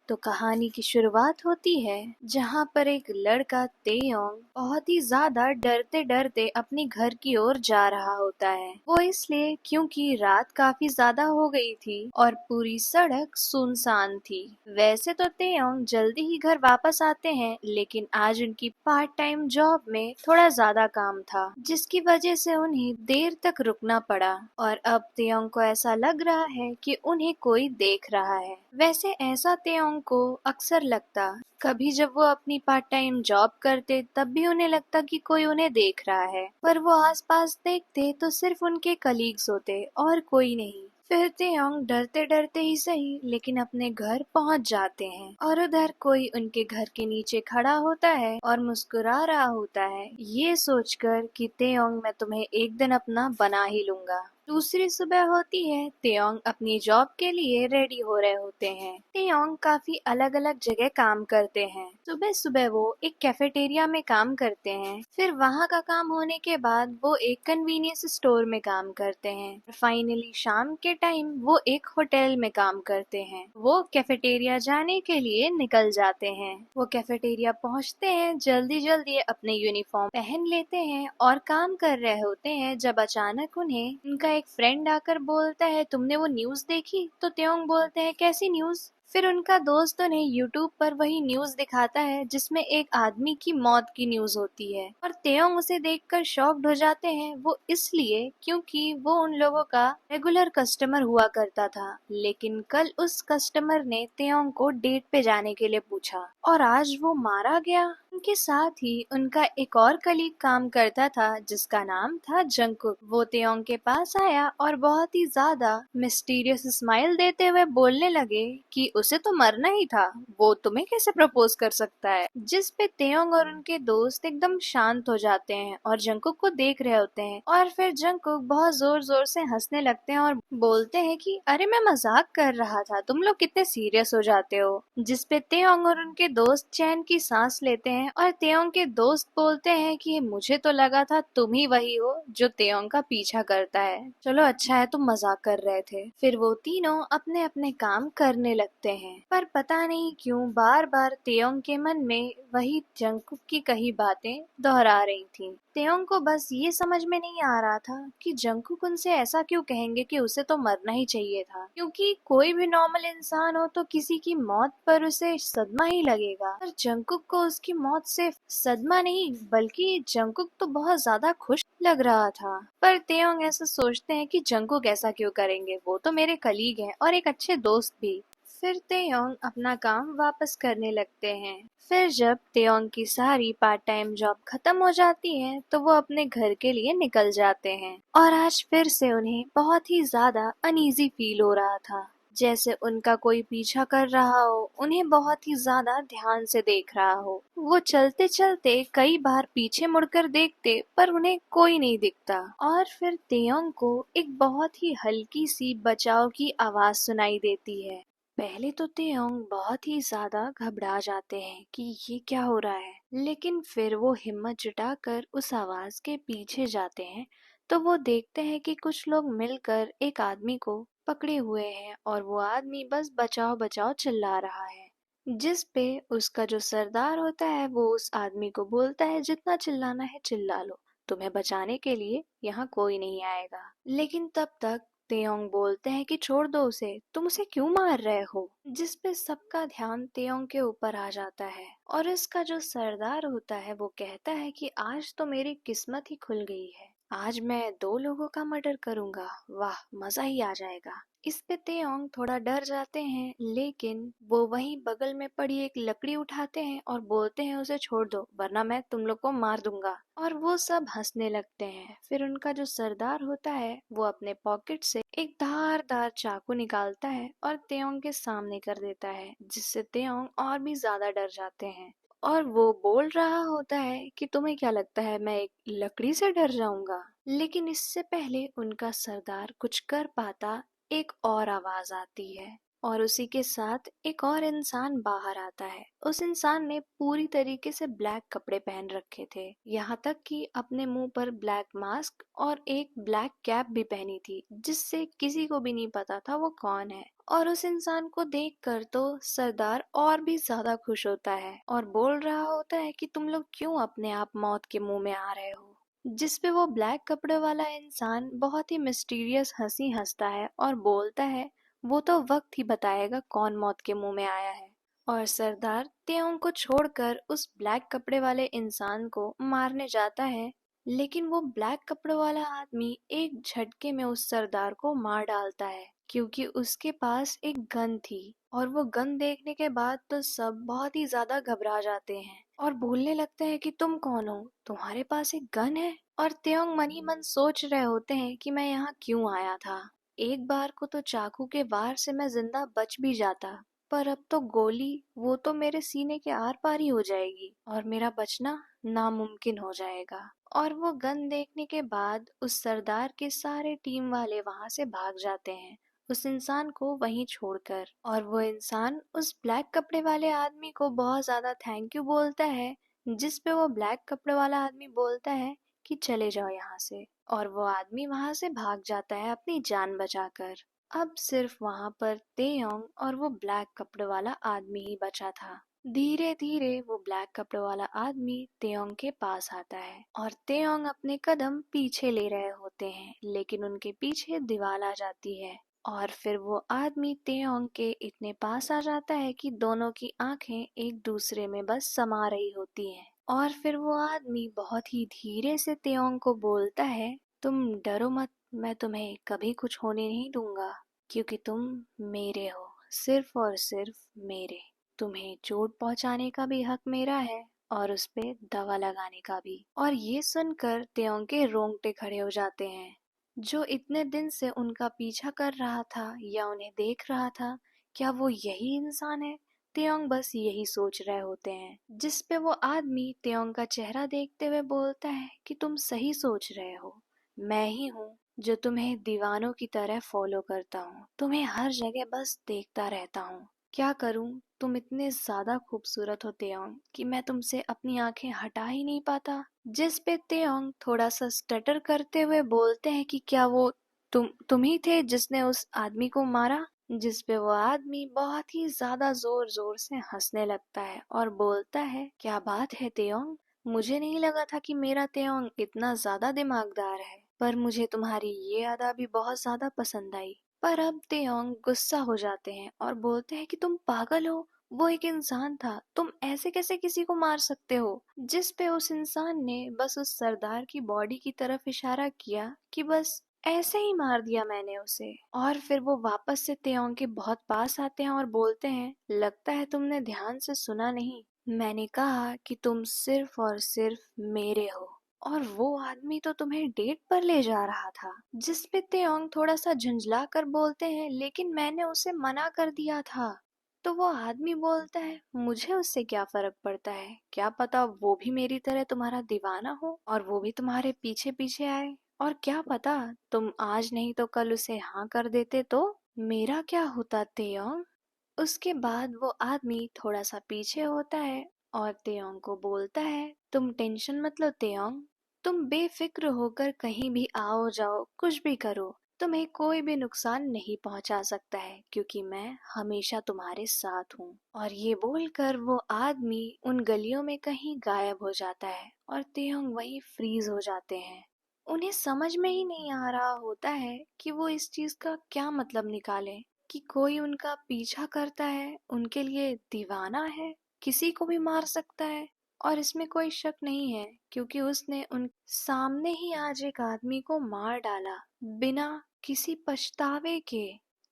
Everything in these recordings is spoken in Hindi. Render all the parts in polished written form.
तो कहानी की शुरुआत होती है जहाँ पर एक लड़का तेयोंग बहुत ही ज्यादा डरते डरते अपनी घर की ओर जा रहा होता है। वो इसलिए क्योंकि रात काफी ज्यादा हो गई थी और पूरी सड़क सुनसान थी। वैसे तो तेयोंग जल्दी ही घर वापस आते हैं, लेकिन आज उनकी पार्ट टाइम जॉब में थोड़ा ज्यादा काम था, जिसकी वजह से उन्हें देर तक रुकना पड़ा। और अब तेयोंग को ऐसा लग रहा है कि उन्हें कोई देख रहा है। वैसे ऐसा तेयोंग को अक्सर लगता, कभी जब वो अपनी पार्ट टाइम जॉब करते तब भी उन्हें लगता कि कोई उन्हें देख रहा है, पर वो आसपास देखते तो सिर्फ उनके कलीग्स होते और कोई नहीं। फिर तेयोंग डरते डरते ही सही लेकिन अपने घर पहुंच जाते हैं और उधर कोई उनके घर के नीचे खड़ा होता है और मुस्कुरा रहा होता है, ये सोचकर कि तेयोंग मैं तुम्हें एक दिन अपना बना ही लूंगा। दूसरी सुबह होती है, तेयोंग अपनी जॉब के लिए रेडी हो रहे होते हैं। तेयोंग काफी अलग अलग जगह काम करते हैं। सुबह सुबह वो एक कैफेटेरिया में काम करते हैं, फिर वहाँ का काम होने के बाद वो एक कन्वीनियंस स्टोर में काम करते हैं। फाइनली शाम के टाइम वो एक होटल में काम करते हैं। वो कैफेटेरिया जाने के लिए निकल जाते हैं। वो कैफेटेरिया पहुँचते हैं, जल्दी जल्दी अपने यूनिफॉर्म पहन लेते हैं और काम कर रहे होते हैं, जब अचानक उन्हें उनका एक फ्रेंड आकर बोलता है तुमने वो न्यूज देखी? तो त्योंग बोलते हैं कैसी न्यूज? फिर उनका दोस्त उन्हें यूट्यूब पर वही न्यूज दिखाता है जिसमें एक आदमी की मौत की न्यूज होती है और तेयोंग उसे देखकर शॉक्ड हो जाते हैं। वो इसलिए क्योंकि वो उन लोगों का रेगुलर कस्टमर हुआ करता था, लेकिन कल उस कस्टमर ने तेयोंग को डेट पे जाने के लिए पूछा और आज वो मारा गया। उनके साथ ही उनका एक और कलीग काम करता था जिसका नाम था जंगकुक। वो तेयोंग के पास आया और बहुत ही ज्यादा मिस्टीरियस स्माइल देते हुए बोलने लगे कि उसे तो मरना ही था, वो तुम्हें कैसे प्रपोज कर सकता है? जिस पे तेयोंग और उनके दोस्त एकदम शांत हो जाते हैं और जंगकुक को देख रहे होते हैं और फिर जंगकुक बहुत जोर जोर से हंसने लगते हैं और बोलते हैं कि अरे मैं मजाक कर रहा था, तुम लोग कितने सीरियस हो जाते हो। जिस पे तेयोंग और उनके दोस्त चैन की सांस लेते हैं और तेयोंग के दोस्त बोलते हैं कि मुझे तो लगा था तुम ही वही हो जो तेयोंग का पीछा करता है। चलो अच्छा है तुम मजाक कर रहे थे। फिर वो तीनों अपने अपने काम करने लगते हैं, पर पता नहीं क्यों बार बार तेयोंग के मन में वही जंगकुक की कही बातें दोहरा रही थी। तेयोंग को बस ये समझ में नहीं आ रहा था कि जंगकुक उनसे ऐसा क्यों कहेंगे कि उसे तो मरना ही चाहिए था, क्योंकि कोई भी नॉर्मल इंसान हो तो किसी की मौत पर उसे सदमा ही लगेगा, पर जंगकुक को उसकी मौत से सदमा नहीं बल्कि जंगकुक तो बहुत ज्यादा खुश लग रहा था। पर तेयोंग ऐसा सोचते हैं कि जंगकुक ऐसा क्यों करेंगे, वो तो मेरे कलीग हैं और एक अच्छे दोस्त भी। फिर तेयोंग अपना काम वापस करने लगते हैं। फिर जब तेयोंग की सारी पार्ट टाइम जॉब खत्म हो जाती है तो वो अपने घर के लिए निकल जाते हैं और आज फिर से उन्हें बहुत ही ज्यादा अनईजी फील हो रहा था, जैसे उनका कोई पीछा कर रहा हो, उन्हें बहुत ही ज्यादा ध्यान से देख रहा हो। वो चलते चलते कई बार पीछे मुड़कर देखते पर उन्हें कोई नहीं दिखता और फिर तेयोंग को एक बहुत ही हल्की सी बचाव की आवाज सुनाई देती है। पहले तो तेयोंग बहुत ही ज्यादा घबरा जाते हैं कि ये क्या हो रहा है, लेकिन फिर वो हिम्मत जुटाकर उस आवाज के पीछे जाते हैं तो वो देखते हैं कि कुछ लोग मिलकर एक आदमी को पकड़े हुए हैं और वो आदमी बस बचाओ बचाओ चिल्ला रहा है। जिस पे उसका जो सरदार होता है वो उस आदमी को बोलता है जितना चिल्लाना है चिल्ला लो, तुम्हें बचाने के लिए यहाँ कोई नहीं आएगा। लेकिन तब तक तेयोंग बोलते हैं कि छोड़ दो उसे, तुम उसे क्यों मार रहे हो? जिस पे सबका ध्यान तेयोंग के ऊपर आ जाता है और इसका जो सरदार होता है वो कहता है कि आज तो मेरी किस्मत ही खुल गई है, आज मैं 2 लोगों का मर्डर करूंगा, वाह मजा ही आ जाएगा। इस पे तेयोंग थोड़ा डर जाते हैं, लेकिन वो वहीं बगल में पड़ी एक लकड़ी उठाते हैं और बोलते हैं उसे छोड़ दो वरना मैं तुम लोग को मार दूंगा। और वो सब हंसने लगते हैं। फिर उनका जो सरदार होता है वो अपने पॉकेट से एक धारदार चाकू निकालता है और तेयोंग के सामने कर देता है, जिससे तेयोंग और भी ज्यादा डर जाते हैं। और वो बोल रहा होता है कि तुम्हें क्या लगता है मैं एक लकड़ी से डर जाऊंगा? लेकिन इससे पहले उनका सरदार कुछ कर पाता, एक और आवाज आती है और उसी के साथ एक और इंसान बाहर आता है। उस इंसान ने पूरी तरीके से ब्लैक कपड़े पहन रखे थे, यहाँ तक कि अपने मुंह पर ब्लैक मास्क और एक ब्लैक कैप भी पहनी थी, जिससे किसी को भी नहीं पता था वो कौन है। और उस इंसान को देखकर तो सरदार और भी ज्यादा खुश होता है और बोल रहा होता है कि तुम लोग क्यों अपने आप मौत के मुंह में आ रहे हो। जिस पे वो ब्लैक कपड़े वाला इंसान बहुत ही मिस्टीरियस हंसी हंसता है और बोलता है वो तो वक्त ही बताएगा कौन मौत के मुंह में आया है। और सरदार त्योंग को छोड़कर उस ब्लैक कपड़े वाले इंसान को मारने जाता है, लेकिन वो ब्लैक कपड़े वाला आदमी एक झटके में उस सरदार को मार डालता है, क्योंकि उसके पास एक गन थी। और वो गन देखने के बाद तो सब बहुत ही ज्यादा घबरा जाते हैं और बोलने लगते हैं कि तुम कौन हो, तुम्हारे पास एक गन है। और त्योंग मन ही मन सोच रहे होते हैं कि मैं यहाँ क्यों आया था। एक बार को तो चाकू के वार से मैं जिंदा बच भी जाता, पर अब तो गोली वो तो मेरे सीने के आर पार ही हो जाएगी और मेरा बचना नामुमकिन हो जाएगा। और वो गन देखने के बाद उस सरदार के सारे टीम वाले वहां से भाग जाते हैं, उस इंसान को वहीं छोड़कर। और वो इंसान उस ब्लैक कपड़े वाले आदमी को बहुत ज्यादा थैंक यू बोलता है, जिस पे वो ब्लैक कपड़े वाला आदमी बोलता है कि चले जाओ यहाँ से। और वो आदमी वहां से भाग जाता है अपनी जान बचाकर। अब सिर्फ वहां पर तेयोंग और वो ब्लैक कपड़े वाला आदमी ही बचा था। धीरे धीरे वो ब्लैक कपड़े वाला आदमी तेयोंग के पास आता है और तेयोंग अपने कदम पीछे ले रहे होते हैं, लेकिन उनके पीछे दीवार आ जाती है। और फिर वो आदमी तेयोंग के इतने पास आ जाता है कि दोनों की आंखें एक दूसरे में बस समा रही होती हैं। और फिर वो आदमी बहुत ही धीरे से तेयोंग को बोलता है, तुम डरो मत, मैं तुम्हें कभी कुछ होने नहीं दूंगा, क्योंकि तुम मेरे हो, सिर्फ और सिर्फ मेरे। तुम्हें चोट पहुंचाने का भी हक मेरा है और उस पे दवा लगाने का भी। और ये सुनकर तेयोंग के रोंगटे खड़े हो जाते हैं। जो इतने दिन से उनका पीछा कर रहा था या उन्हें देख रहा था, क्या वो यही इंसान है? तेयोंग बस यही सोच रहे होते हैं, जिस पे वो आदमी तेयोंग का चेहरा देखते हुए बोलता है कि तुम सही सोच रहे हो, मैं ही हूँ जो तुम्हें दीवानों की तरह फॉलो करता हूँ, तुम्हें हर जगह बस देखता रहता हूँ। क्या करूँ, तुम इतने ज्यादा खूबसूरत हो तेयोंग कि मैं तुमसे अपनी आंखें हटा ही नहीं पाता। जिस पे तेयोंग थोड़ा सा स्टटर करते हुए बोलते हैं कि क्या वो तुम ही थे जिसने उस आदमी को मारा। जिस पे वो आदमी बहुत ही ज्यादा जोर जोर से हंसने लगता है और बोलता है, क्या बात है तेयोंग, मुझे नहीं लगा था कि मेरा तेयोंग इतना ज्यादा दिमागदार है, पर मुझे तुम्हारी ये अदा भी बहुत ज्यादा पसंद आई। पर अब तेयोंग गुस्सा हो जाते हैं और बोलते हैं कि तुम पागल हो, वो एक इंसान था, तुम ऐसे कैसे किसी को मार सकते हो। जिस पे उस इंसान ने बस उस सरदार की बॉडी की तरफ इशारा किया कि बस ऐसे ही मार दिया मैंने उसे। और फिर वो वापस से तेयोंग के बहुत पास आते हैं और बोलते हैं, लगता है तुमने ध्यान से सुना नहीं, मैंने कहा कि तुम सिर्फ और सिर्फ मेरे हो। और वो आदमी तो तुम्हें डेट पर ले जा रहा था। जिस पे तेयोंग थोड़ा सा झुंझला कर बोलते हैं, लेकिन मैंने उसे मना कर दिया था। तो वो आदमी बोलता है, मुझे उससे क्या फर्क पड़ता है, क्या पता वो भी मेरी तरह तुम्हारा दीवाना हो और वो भी तुम्हारे पीछे पीछे आए। और क्या पता तुम आज नहीं तो कल उसे हाँ कर देते तो मेरा क्या होता तेयोंग। उसके बाद वो आदमी थोड़ा सा पीछे होता है और तेयोंग को बोलता है, तुम टेंशन मत लो तेयोंग, तुम बेफिक्र होकर कहीं भी आओ जाओ कुछ भी करो, तुम्हें कोई भी नुकसान नहीं पहुंचा सकता है, क्योंकि मैं हमेशा तुम्हारे साथ हूँ। और ये बोलकर वो आदमी उन गलियों में कहीं गायब हो जाता है और तेयोंग वहीं फ्रीज हो जाते हैं। उन्हें समझ में ही नहीं आ रहा होता है कि वो इस चीज का क्या मतलब निकाले, कि कोई उनका पीछा करता है, उनके लिए दीवाना है, किसी को भी मार सकता है। और इसमें कोई शक नहीं है, क्योंकि उसने उन सामने ही आज एक आदमी को मार डाला बिना किसी पछतावे के।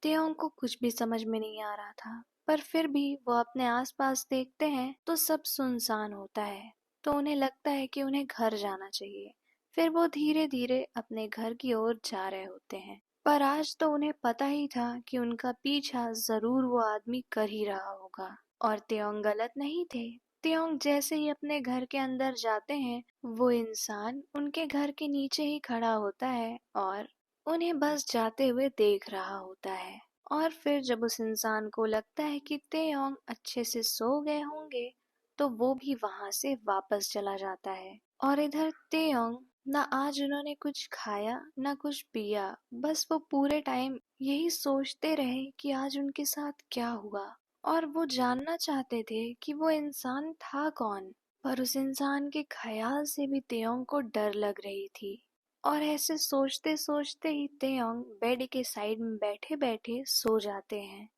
तेयोंग को कुछ भी समझ में नहीं आ रहा था, पर फिर भी वो अपने आसपास देखते हैं तो सब सुनसान होता है। तो उन्हें लगता है कि उन्हें घर जाना चाहिए। फिर वो धीरे धीरे अपने घर की ओर जा रहे होते हैं। पर आज तो उन्हें पता ही था कि उनका पीछा जरूर वो आदमी कर ही रहा होगा। और तेयोंग गलत नहीं थे। तेयोंग जैसे ही अपने घर के अंदर जाते हैं, वो इंसान उनके घर के नीचे ही खड़ा होता है और उन्हें बस जाते हुए देख रहा होता है। और फिर जब उस इंसान को लगता है कि तेयोंग अच्छे से सो गए होंगे, तो वो भी वहां से वापस चला जाता है। और इधर तेयोंग, ना आज उन्होंने कुछ खाया ना कुछ पिया, बस वो पूरे टाइम यही सोचते रहे कि आज उनके साथ क्या हुआ। और वो जानना चाहते थे कि वो इंसान था कौन, पर उस इंसान के ख्याल से भी तेयोंग को डर लग रही थी। और ऐसे सोचते सोचते ही तेयोंग बेड के साइड में बैठे बैठे सो जाते हैं।